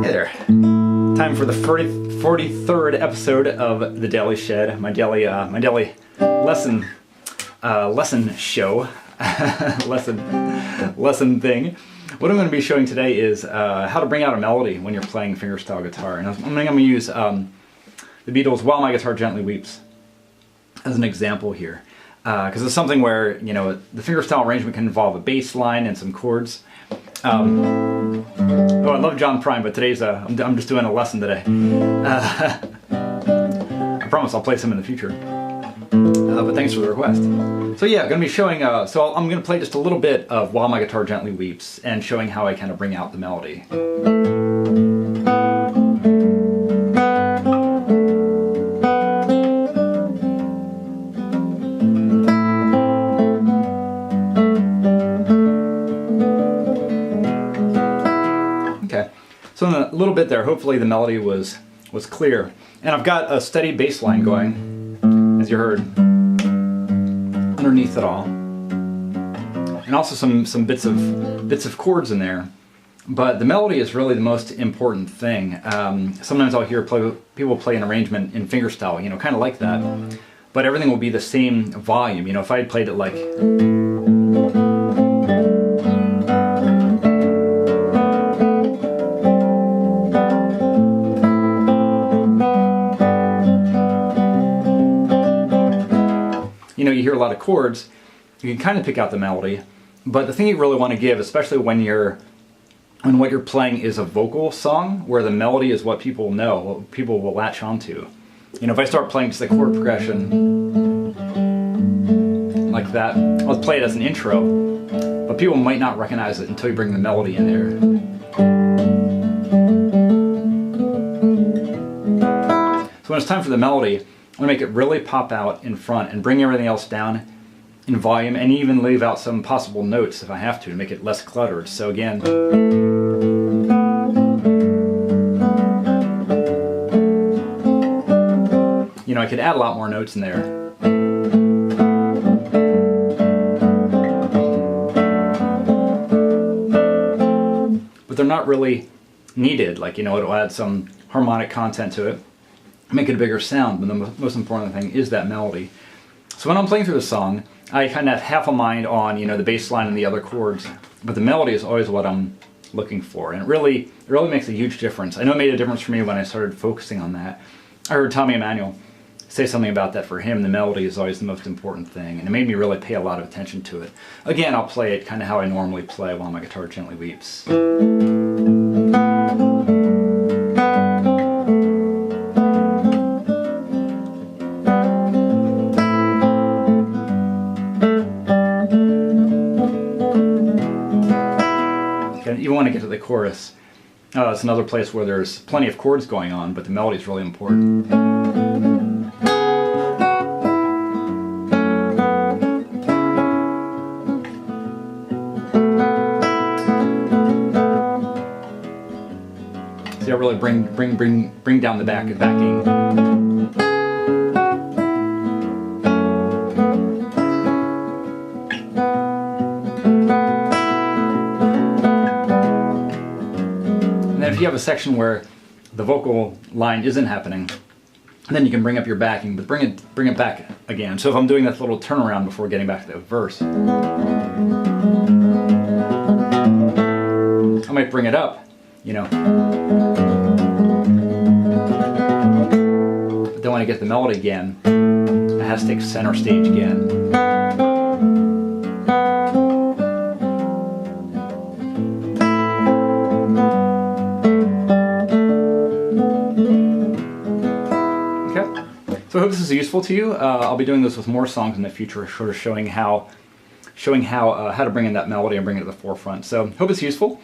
Hey there. Time for the 43rd episode of the Daily Shed, my daily lesson show, lesson thing. What I'm going to be showing today is how to bring out a melody when you're playing fingerstyle guitar, and I'm going to use the Beatles' "While My Guitar Gently Weeps" as an example here, because it's something where the fingerstyle arrangement can involve a bass line and some chords. Oh, I love John Prine, but today's I'm just doing a lesson today. I promise I'll play some in the future. But thanks for the request. So yeah, I'm going to be showing. So I'm going to play just a little bit of "While My Guitar Gently Weeps" and showing how I kind of bring out the melody. So in a little bit there, hopefully the melody was clear. And I've got a steady bass line going, as you heard, underneath it all. And also some bits of chords in there. But the melody is really the most important thing. Sometimes I'll hear people play an arrangement in fingerstyle, kind of like that. But everything will be the same volume. If I had played it like... you hear a lot of chords, you can kind of pick out the melody, but the thing you really want to give, especially when what you're playing is a vocal song, where the melody is what people know, what people will latch onto. If I start playing just the chord progression like that, I'll play it as an intro, but people might not recognize it until you bring the melody in there. So when it's time for the melody, I'm going to make it really pop out in front and bring everything else down in volume, and even leave out some possible notes if I have to make it less cluttered. So again, I could add a lot more notes in there. But they're not really needed. It'll add some harmonic content to it, make it a bigger sound, but the most important thing is that melody. So when I'm playing through the song, I kind of have half a mind on the bass line and the other chords, but the melody is always what I'm looking for, and it really makes a huge difference. I know it made a difference for me when I started focusing on that. I heard Tommy Emmanuel say something about that. For him, the melody is always the most important thing, and it made me really pay a lot of attention to it. Again, I'll play it kind of how I normally play "While My Guitar Gently Weeps." You want to get to the chorus. It's another place where there's plenty of chords going on, but the melody is really important. See, I really bring down the backing. If you have a section where the vocal line isn't happening, then you can bring up your backing, but bring it back again. So if I'm doing that little turnaround before getting back to the verse, I might bring it up, but then when I get the melody again, it has to take center stage again. So I hope this is useful to you. I'll be doing this with more songs in the future, sort of showing how to bring in that melody and bring it to the forefront. So hope it's useful.